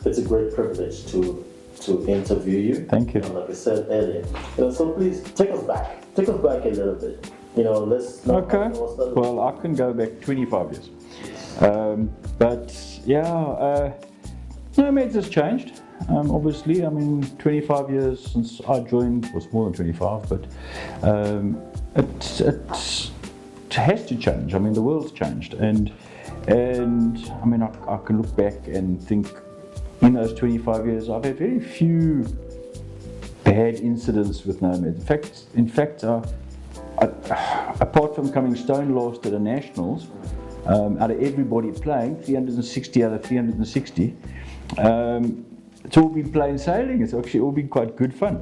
it's a great privilege to interview you. Thank you. Like I said earlier, so please take us back a little bit. Let's not. Okay. Well, I can go back 25 years. But yeah, Nomads has changed. Obviously, I mean, 25 years since I joined, was more than 25, but it has to change. I mean, the world's changed, and I mean, I can look back and think, in those 25 years, I've had very few bad incidents with Nomads. In fact, apart from coming stone last at the Nationals, out of everybody playing, 360 out of 360, it's all been plain sailing. It's actually all been quite good fun.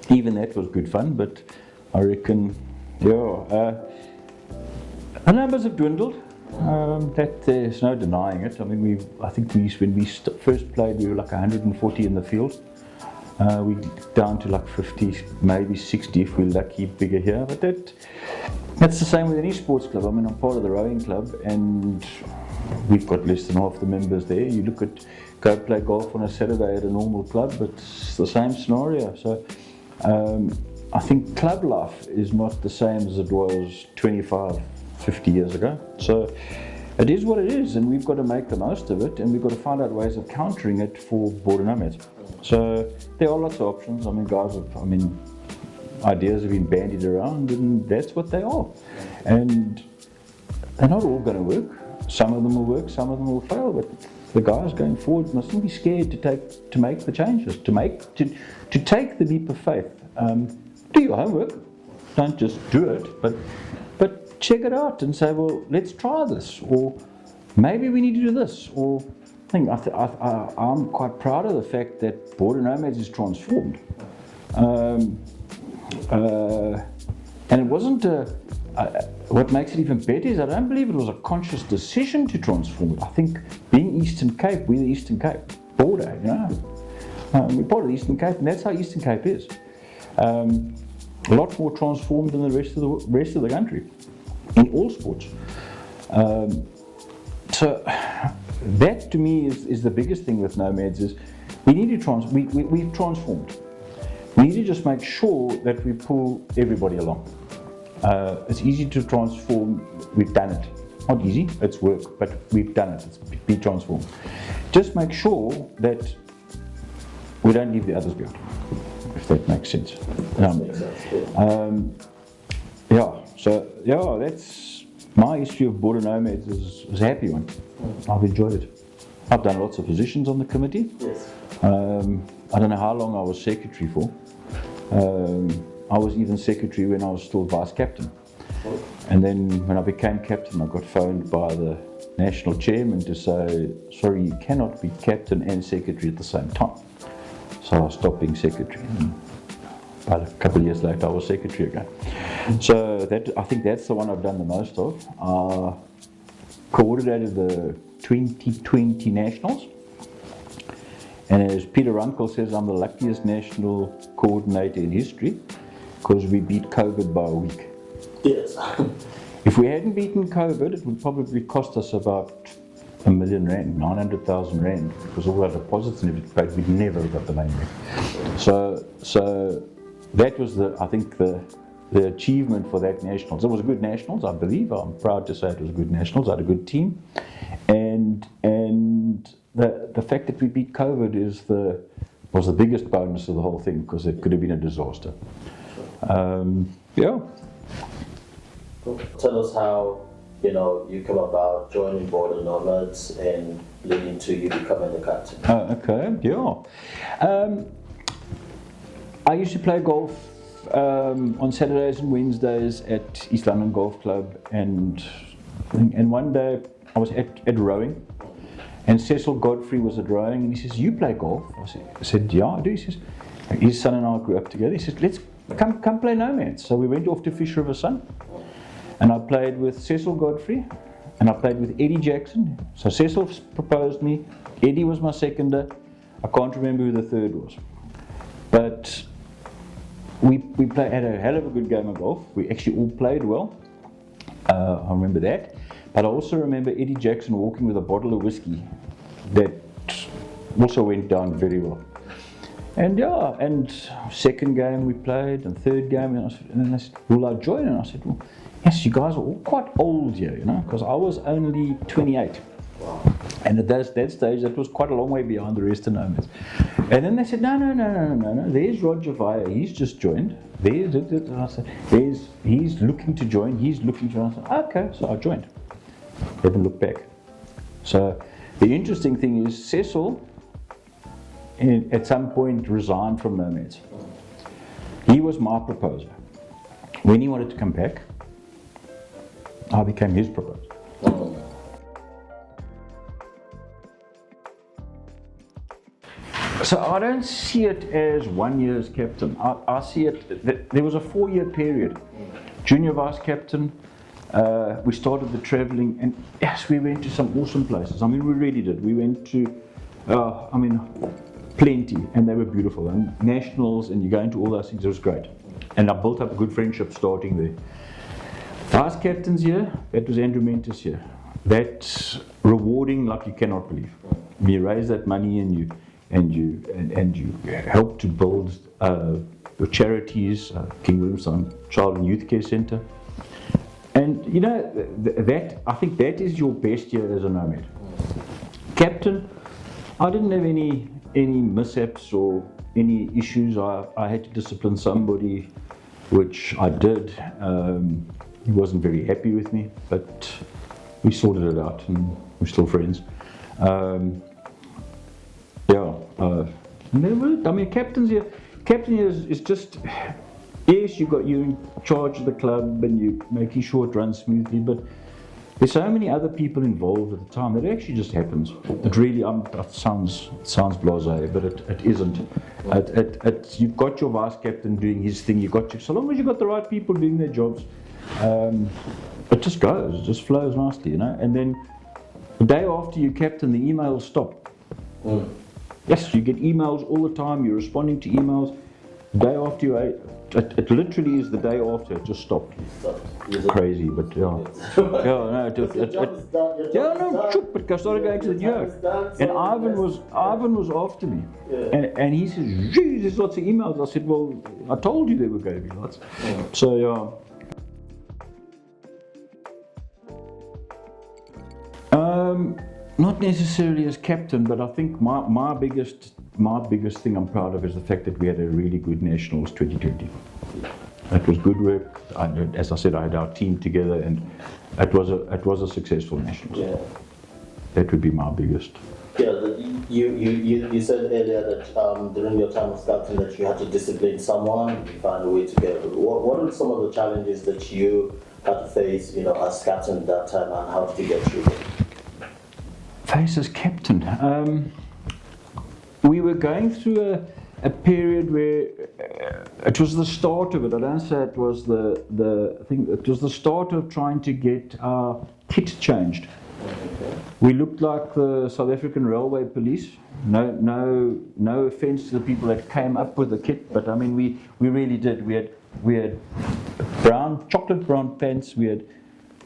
Even that was good fun, but I reckon, the numbers have dwindled. That there's no denying it. I mean, I think when we first played, we were like 140 in the field. We down to like 50, maybe 60 if we're lucky, bigger here. But that's the same with any sports club. I mean, I'm part of the rowing club, and we've got less than half the members there. You go play golf on a Saturday at a normal club, but it's the same scenario. So I think club life is not the same as it was 25, 50 years ago. So it is what it is, and we've got to make the most of it, and we've got to find out ways of countering it for Border Nomads. So there are lots of options. I mean, ideas have been bandied around, and that's what they are. And they're not all going to work. Some of them will work, some of them will fail, but the guys going forward mustn't be scared to make the changes, to take the leap of faith. Do your homework. Don't just do it, but check it out and say, well, let's try this, or maybe we need to do this, or I'm quite proud of the fact that Border Nomads is transformed. And it wasn't what makes it even better is I don't believe it was a conscious decision to transform it. I think being Eastern Cape, we're the Eastern Cape border, we're part of the Eastern Cape, and that's how Eastern Cape is. A lot more transformed than the rest of the country in all sports. So that to me is the biggest thing with Nomads is we need to we've transformed. We need to just make sure that we pull everybody along. It's easy to transform. We've done it. Not easy, it's work, but we've done it. It's be transformed. Just make sure that we don't leave the others behind, if that makes sense. So that's my history of Border Nomads is a happy one. I've enjoyed it. I've done lots of positions on the committee. Yes. I don't know how long I was secretary for. I was even secretary when I was still vice captain. And then when I became captain, I got phoned by the national chairman to say, sorry, you cannot be captain and secretary at the same time. So I stopped being secretary. And about a couple of years later, I was secretary again. So I think that's the one I've done the most of. I coordinated the 2020 Nationals. And as Peter Runkle says, I'm the luckiest national coordinator in history because we beat COVID by a week. Yes. If we hadn't beaten COVID, it would probably cost us about R1 million, 900,000 rand, because all our deposits and everything, but we'd never got the money back. So that was I think the achievement for that Nationals. It was a good Nationals, I believe. I'm proud to say it was a good Nationals. I had a good team, and the fact that we beat COVID was the biggest bonus of the whole thing, because it could have been a disaster. Tell us how you come about joining Border Nomads and leading to you becoming the captain. I used to play golf on Saturdays and Wednesdays at East London Golf Club, and one day I was at rowing, and Cecil Godfrey was at rowing, and he says, "You play golf?" I said, "Yeah, I do." He says, his son and I grew up together. He says, "Let's come play Nomads." So we went off to Fisher River Sun, and I played with Cecil Godfrey, and I played with Eddie Jackson. So Cecil proposed me, Eddie was my seconder, I can't remember who the third was. But we had a hell of a good game of golf. We actually all played well. I remember that. But I also remember Eddie Jackson walking with a bottle of whiskey that also went down very well. And yeah, and second game we played, and third game, and they said, will I join? And I said, well, yes, you guys are all quite old here, you know, because I was only 28. Wow. And at that stage, that was quite a long way behind the rest of Nomads. And then they said, no, there's Roger Vaya, he's just joined. And I said, he's looking to join, I said, okay, so I joined. Haven't looked back. So the interesting thing is, Cecil, at some point, resigned from Nomads. He was my proposer. When he wanted to come back, I became his proposer. So I don't see it as 1 year as captain. I see it, there was a 4-year period. Junior vice captain, we started the traveling, and yes, we went to some awesome places. I mean, we really did. We went to, plenty, and they were beautiful. And nationals, and you go into all those things, it was great. And I built up a good friendship starting there. Vice captain's year, that was Andrew Mentis here. That's rewarding like you cannot believe. You raise that money and you help to build your charities, King Williamson Child and Youth Care Centre. And you know, I think that is your best year as a nomad. Captain, I didn't have any mishaps or any issues. I had to discipline somebody, which I did. He wasn't very happy with me, but we sorted it out and we're still friends. Captain here is just, yes, you're in charge of the club and you're making sure it runs smoothly, but there's so many other people involved at the time that it actually just happens. It really, it sounds blasé, but it isn't. You've got your vice captain doing his thing, so long as you've got the right people doing their jobs, it just goes, it just flows nicely, you know. And then the day after you captain, the emails stop. Yes, you get emails all the time, you're responding to emails. The day after you ate, it literally is the day after, it just stopped. Crazy, but yeah. But I started going to the New York. And Ivan was after me. And he says, geez, there's lots of emails. I said, well, I told you there were going to be lots. So yeah. Not necessarily as captain, but I think my biggest thing I'm proud of is the fact that we had a really good Nationals 2020. That was good work. As I said, I had our team together, and it was a successful Nationals. Yeah. That would be my biggest. Yeah, you said earlier that during your time as captain that you had to discipline someone, you found a way to get. What are some of the challenges that you had to face, you know, as captain at that time, and how did you get through it? Face as captain. We were going through a period where it was the start of it. I don't say it was the thing. It was the start of trying to get our kit changed. Okay. We looked like the South African Railway Police. No offence to the people that came up with the kit, but I mean we really did. We had chocolate brown pants. We had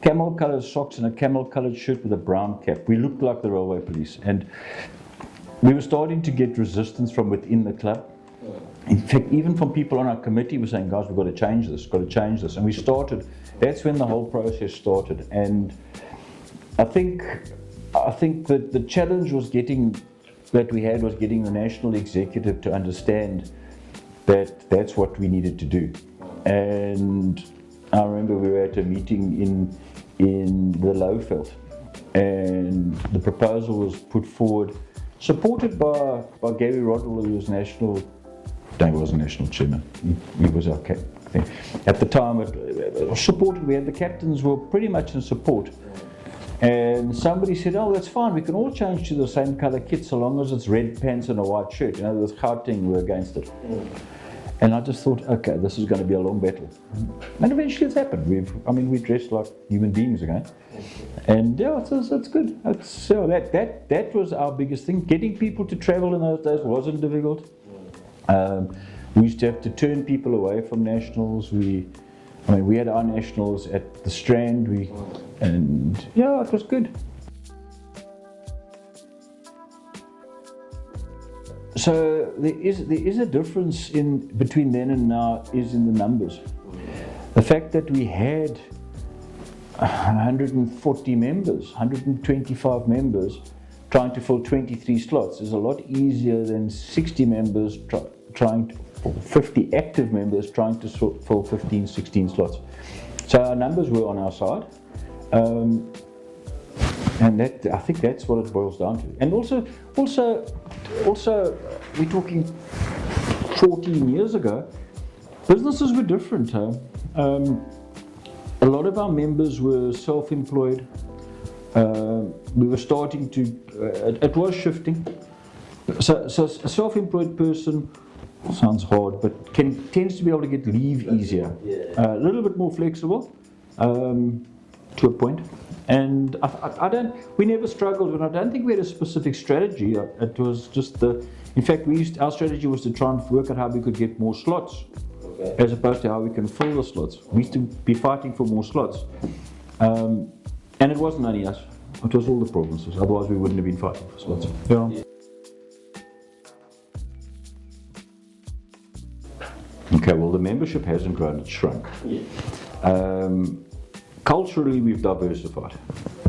camel coloured socks and a camel coloured shirt with a brown cap. We looked like the Railway Police, and we were starting to get resistance from within the club. In fact, even from people on our committee were saying, guys, we've got to change this. And we started, that's when the whole process started. And I think that the challenge was getting the national executive to understand that that's what we needed to do. And I remember we were at a meeting in the Lowveld, and the proposal was put forward, supported by Gary Rodwell, who was wasn't national chairman. He was our captain. At the time, it was supported. We had the captains were pretty much in support. And somebody said, oh, that's fine, we can all change to the same colour kit so long as it's red pants and a white shirt. You know, the Gauteng were against it. And I just thought, okay, this is going to be a long battle. And eventually it's happened. We dressed like human beings again. And yeah, it's good. That was our biggest thing. Getting people to travel in those days wasn't difficult. We used to have to turn people away from nationals. We had our nationals at the Strand, and yeah, it was good. So there is a difference between then and now is in the numbers. The fact that we had 140 members, 125 members trying to fill 23 slots is a lot easier than 60 members trying to, or 50 active members trying to fill 15, 16 slots. So our numbers were on our side. And that, I think that's what it boils down to. And also, we're talking 14 years ago, businesses were different. A lot of our members were self-employed. We were starting to, it was shifting. So a self-employed person, sounds hard, but tends to be able to get leave easier. A little bit more flexible to a point. And we never struggled, and I don't think we had a specific strategy. It was just in fact, our strategy was to try and work out how we could get more slots, as opposed to how we can fill the slots. We used to be fighting for more slots. And it wasn't only us, it was all the provinces, otherwise we wouldn't have been fighting for slots. Yeah. Okay, well, the membership hasn't grown, it's shrunk. Culturally, we've diversified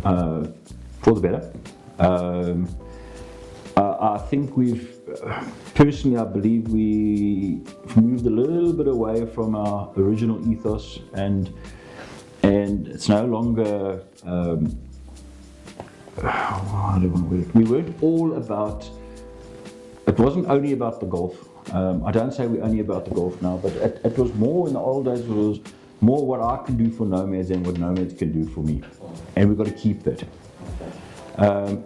for the better. I think personally, I believe we've moved a little bit away from our original ethos, and it's no longer, we weren't all about, it wasn't only about the golf. I don't say we're only about the golf now, but it was more in the old days, it was more what I can do for Nomads than what Nomads can do for me. And we've got to keep that.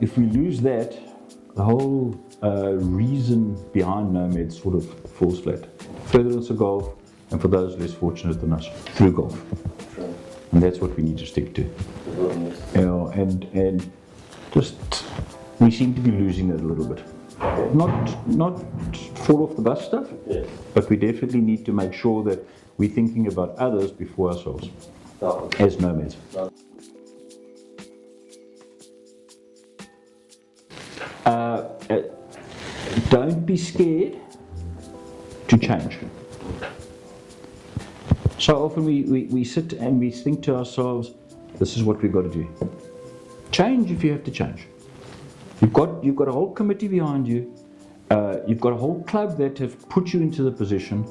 If we lose that, the whole reason behind Nomads sort of falls flat. Furtherance of golf, and for those less fortunate than us, through golf. And that's what we need to stick to. And just, we seem to be losing that a little bit. Not fall off the bus stuff, but we definitely need to make sure that we're thinking about others before ourselves, as Nomads. Don't be scared to change. So often we sit and we think to ourselves, this is what we've got to do. Change if you have to change. You've got a whole committee behind you. You've got a whole club that have put you into the position.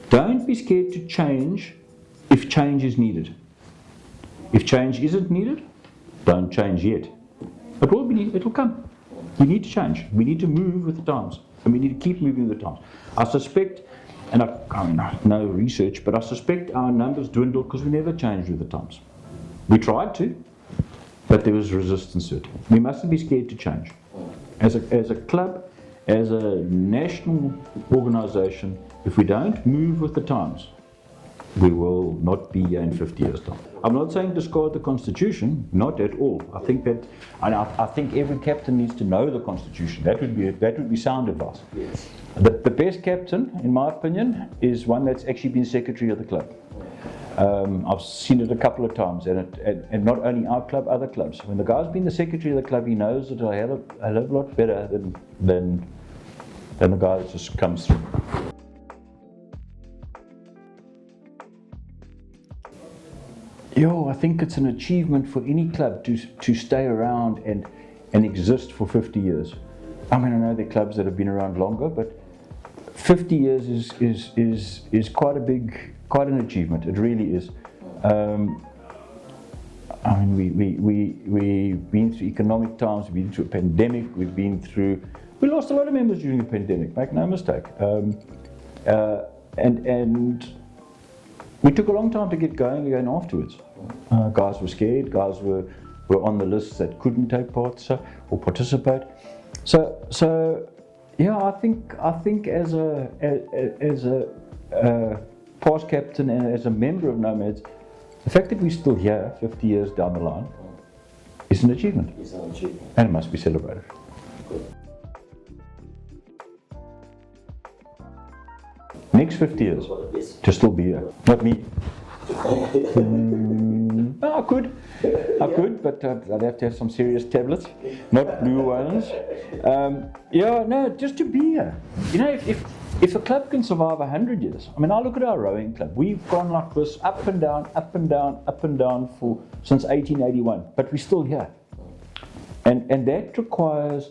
Don't be scared to change if change is needed. If change isn't needed, don't change yet. It will come. We need to change. We need to move with the times, and we need to keep moving with the times. I suspect, and I mean, no research, but I suspect our numbers dwindled because we never changed with the times. We tried to, but there was resistance to it. We mustn't be scared to change. As a club, as a national organisation, if we don't move with the times, we will not be here in 50 years' time. I'm not saying discard the Constitution, not at all. I think that, and I think every captain needs to know the Constitution. That would be sound advice. Yes. The best captain, in my opinion, is one that's actually been secretary of the club. I've seen it a couple of times, and not only our club, other clubs. When the guy's been the secretary of the club, he knows it a hell of a lot better than the guy that just comes through. I think it's an achievement for any club to stay around and exist for 50 years. I mean, I know there are clubs that have been around longer, but 50 years is quite an achievement. It really is. I mean, we've been through economic times, we've been through a pandemic, we lost a lot of members during the pandemic, make no mistake. And we took a long time to get going again afterwards. Guys were scared, guys were on the lists that couldn't take part or participate. So yeah, I think as a past captain and as a member of Nomads, the fact that we're still here 50 years down the line is an achievement. It's an achievement. And it must be celebrated. Good. Next 50 years, to still be here. Not me. No, I could, but I'd have to have some serious tablets, not blue ones. Just to be here. You know, if a club can survive 100 years, I mean, I look at our rowing club. We've gone like this, up and down, up and down, up and down since 1881, but we're still here. And that requires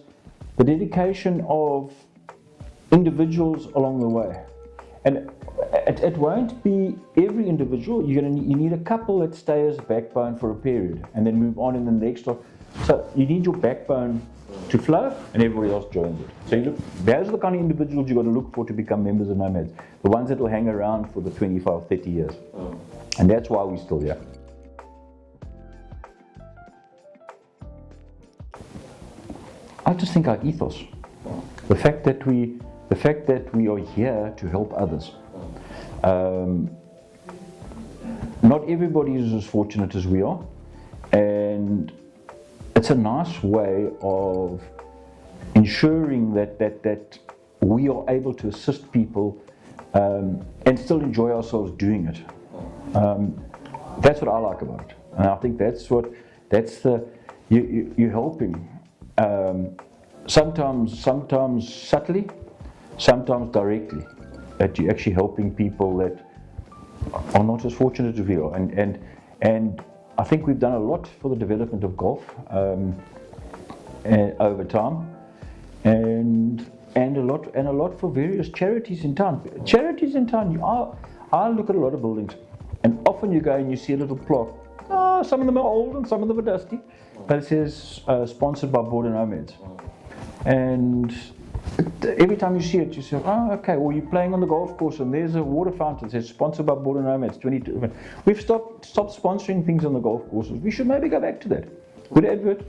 the dedication of individuals along the way. And it won't be every individual. You need a couple that stay as a backbone for a period and then move on in the next one. So you need your backbone to flow and everybody else joins it. So those are the kind of individuals you've got to look for to become members of Nomads. The ones that will hang around for the 25, 30 years. And that's why we're still here. I just think our ethos, the fact that we are here to help others. Not everybody is as fortunate as we are, and it's a nice way of ensuring that we are able to assist people and still enjoy ourselves doing it. That's what I like about it, and I think you're helping. Sometimes subtly, sometimes directly, that you're actually helping people that are not as fortunate as we are. And I think we've done a lot for the development of golf over time, and a lot for various charities in town. Charities in town, I look at a lot of buildings, and often you go and you see a little plaque. Some of them are old and some of them are dusty, but it says sponsored by Border Nomads. And every time you see it, you say, oh, okay, or you're playing on the golf course and there's a water fountain that says sponsored by Border Nomads 22. We've stopped sponsoring things on the golf courses. We should maybe go back to that. Good advert.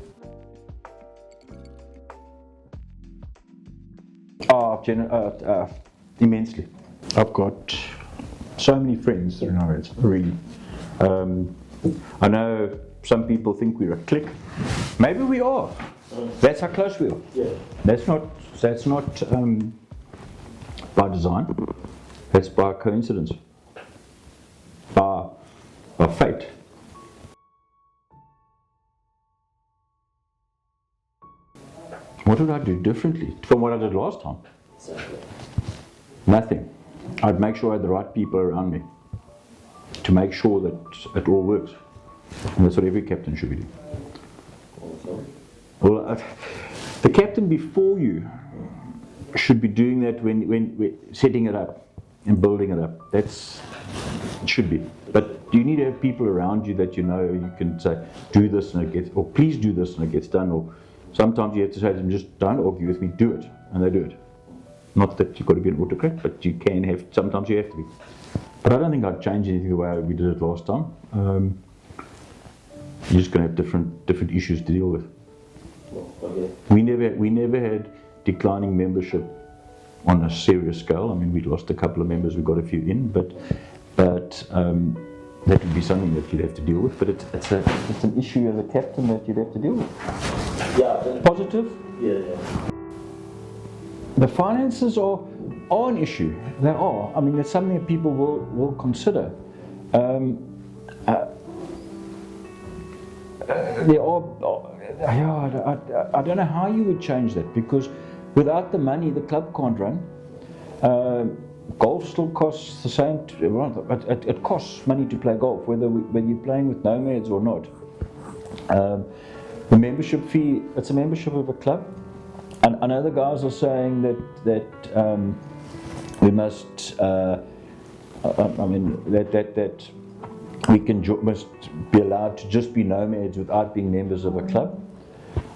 Immensely. I've got so many friends that are Nomads, really. I know some people think we're a clique. Maybe we are. That's how close we are. Yeah. That's not by design. That's by coincidence. By fate. What would I do differently from what I did last time? Exactly. Nothing. I'd make sure I had the right people around me to make sure that it all works. And that's what every captain should be doing. Also. Well, the captain before you should be doing that when we're setting it up and building it up. It should be. But you need to have people around you that you know you can say, do this and it gets, or please do this and it gets done. Or sometimes you have to say to them, just don't argue with me, do it. And they do it. Not that you've got to be an autocrat, but you can have, sometimes you have to be. But I don't think I'd change anything the way we did it last time. You're just going to have different issues to deal with. Okay. We never had declining membership on a serious scale. I mean, we lost a couple of members, we got a few in, but that would be something that you'd have to deal with. But it's an issue as a captain that you'd have to deal with. Yeah. Positive. Yeah. The finances are an issue. They are. I mean, it's something that people will consider. There are. I don't know how you would change that, because without the money, the club can't run. Golf still costs the same. It costs money to play golf, whether you're playing with Nomads or not. The membership fee, it's a membership of a club. And I know the guys are saying that we must. That we must be allowed to just be Nomads without being members of a club.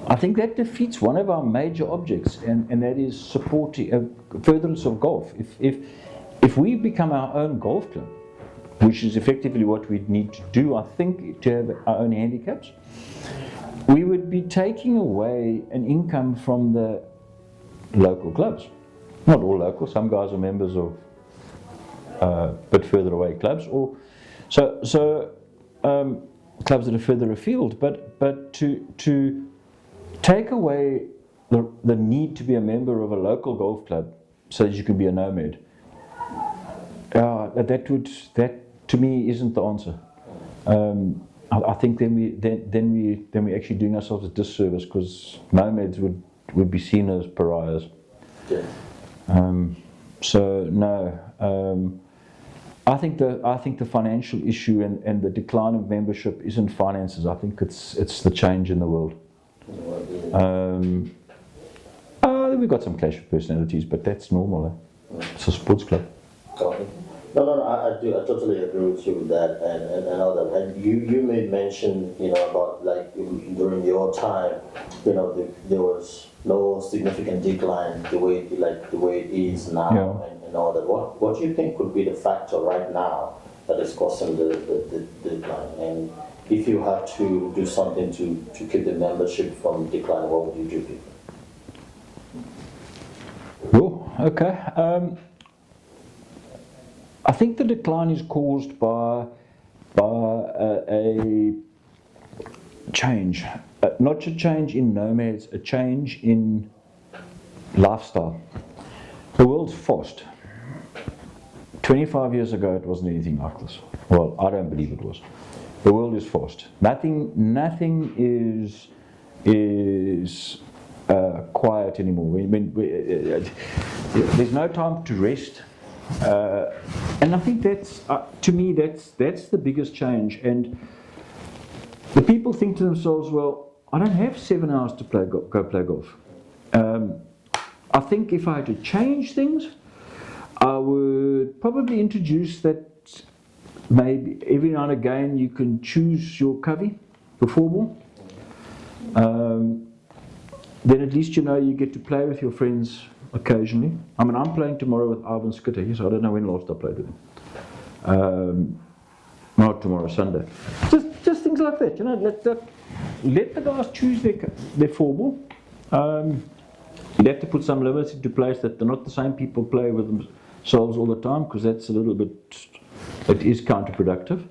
I think that defeats one of our major objects, and that is supporting furtherance of golf. If we become our own golf club, which is effectively what we need to do, I think, to have our own handicaps, we would be taking away an income from the local clubs. Not all local, some guys are members of a bit further away clubs, or so clubs that are further afield, but to take away the need to be a member of a local golf club so that you can be a nomad, that to me isn't the answer. I think then we actually doing ourselves a disservice, because nomads would be seen as pariahs. Yeah. So no, I think the financial issue and the decline of membership isn't finances. I think it's the change in the world. We've got some clash of personalities, but that's normal. It's a sports club. No, I do. I totally agree with you with that, and all that. And you made mention, about like during your time, there was no significant decline the way it is now, Yeah. and all that. What do you think could be the factor right now that is causing the decline? And if you had to do something to keep the membership from declining, what would you do? Well, okay. I think the decline is caused by a change, not a change in nomads, a change in lifestyle. The world's fast. 25 years ago, it wasn't anything like this. Well, I don't believe it was. The world is fast. Nothing is quiet anymore. There's no time to rest. And I think that's, to me, that's the biggest change. And the people think to themselves, well, I don't have 7 hours to go play golf. I think if I had to change things, I would probably introduce that maybe every now and again you can choose your covey, your 4-ball. Then at least you get to play with your friends occasionally. I mean, I'm playing tomorrow with Ivan Skitter, so I don't know when last I played with him. Not tomorrow, Sunday. Just things like that, let the guys choose their 4-ball. You'd have to put some limits into place that they're not the same people play with themselves all the time, because that's a little bit, it is counterproductive.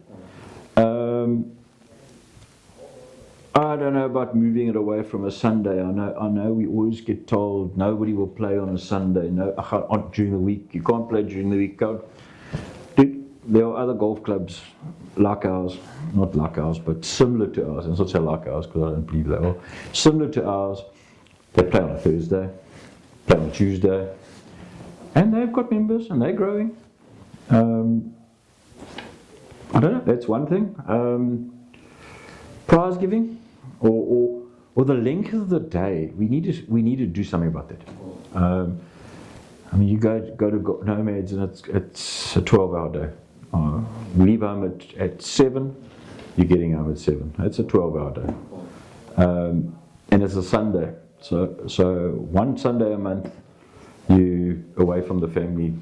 I don't know about moving it away from a Sunday. I know we always get told nobody will play on a Sunday. No, during the week. You can't play during the week. Dude, there are other golf clubs like ours, not like ours, but similar to ours. And it's not say like ours because I don't believe they are. Similar to ours, they play on a Thursday, play on a Tuesday, and they've got members and they're growing. I don't know. That's one thing. Prize giving. Or the length of the day, we need to do something about that. I mean, you go to Nomads and it's a 12-hour day. You leave home at 7, you're getting home at 7. It's a 12-hour day, and it's a Sunday. So one Sunday a month, you away from the family.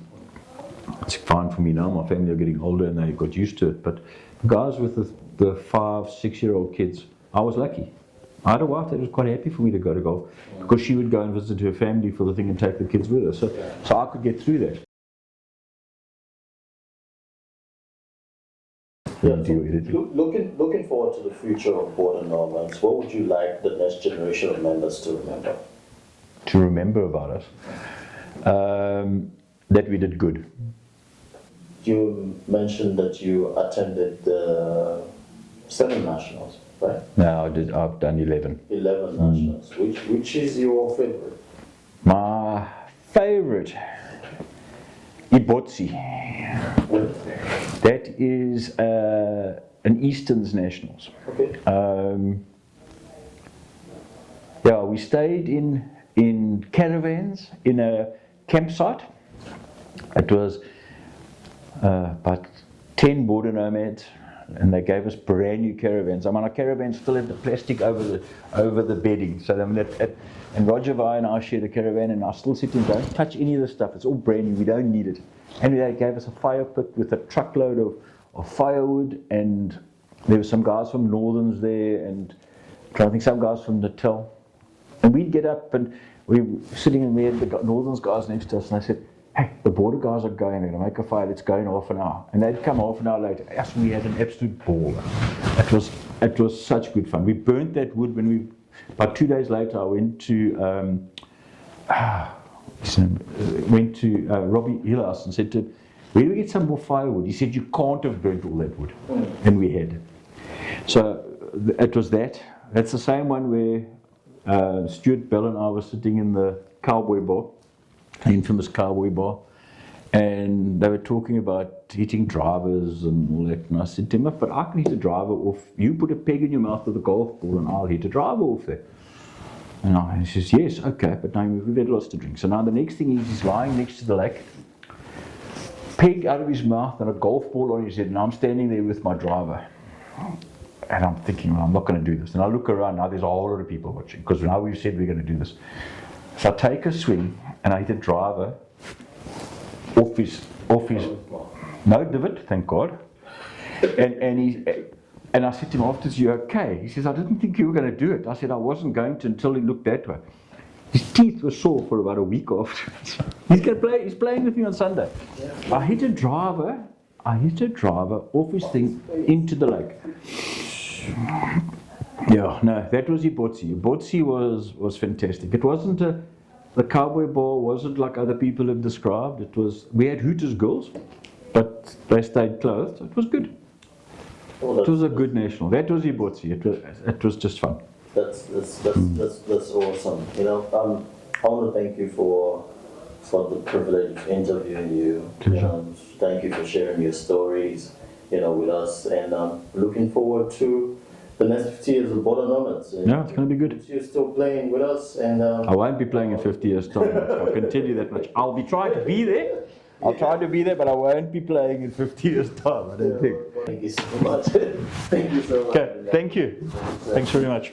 It's fine for me now. My family are getting older and they got used to it. But guys with the 5-6-year-old kids, I was lucky. I had a wife that was quite happy for me to go to golf, because she would go and visit her family for the thing and take the kids with her. So I could get through that. Yeah, looking forward to the future of Border Nomads, what would you like the next generation of members to remember? To remember about us? That we did good. You mentioned that you attended the 7 nationals, right? No, I've done 11. 11 nationals. Which is your favorite? My favorite, Ibotsi. That is an Easterns Nationals. Okay. Yeah, we stayed in caravans in a campsite. It was about 10 Border Nomads, and they gave us brand new caravans. I mean, our caravans still had the plastic over the bedding. So I mean, and Roger Vi and I shared a caravan, and I still sit and don't touch any of the stuff. It's all brand new. We don't need it. And they gave us a fire pit with a truckload of firewood, and there were some guys from Northerns there, and I think some guys from Natal. And we'd get up, and we were sitting, and we had the Northerns guys next to us, and I said, hey, the Border guys are going, they're going to make a fire, let's go in half an hour. And they'd come half an hour later. Yes, we had an absolute ball. It was such good fun. We burnt that wood about 2 days later, I went to Robbie Hillhouse and said to him, where do we get some more firewood? He said, you can't have burnt all that wood. And we had. So it was that. That's the same one where Stuart Bell and I were sitting in the cowboy bar, the infamous cowboy bar, and they were talking about hitting drivers and all that. And I said to him, but I can hit a driver off. You put a peg in your mouth with a golf ball and I'll hit a driver off there. And he says, yes, okay, but now we've had lots to drink. So now the next thing is he's lying next to the lake, peg out of his mouth and a golf ball on his head, and I'm standing there with my driver. And I'm thinking, well, I'm not going to do this. And I look around, now there's a whole lot of people watching, because now we've said we're going to do this. So I take a swing, and I hit a driver off his no divot, thank God. And I said to him afterwards, you okay? He says, I didn't think you were going to do it. I said, I wasn't going to until he looked that way. His teeth were sore for about a week afterwards. He's playing with me on Sunday. Yeah. I hit a driver off his thing into the lake. Yeah, no, that was Ibotsi. Ibotsi was fantastic. It wasn't the cowboy bar wasn't like other people have described. We had Hooters girls, but they stayed clothed. It was good. It was a good national. That was Ibotsi. It was just fun. That's awesome. You know, I want to thank you for the privilege of interviewing you. Thank you for sharing your stories, with us, and looking forward to the next 50 years of Border Nomads. Yeah, it's going to be good. You're still playing with us, and I won't be playing in 50 years' time. I can tell you that much. I'll be trying to be there. I'll try to be there, but I won't be playing in 50 years' time. I don't think. Thank you so much. Thank you so much. Okay, thank you. Thanks very much.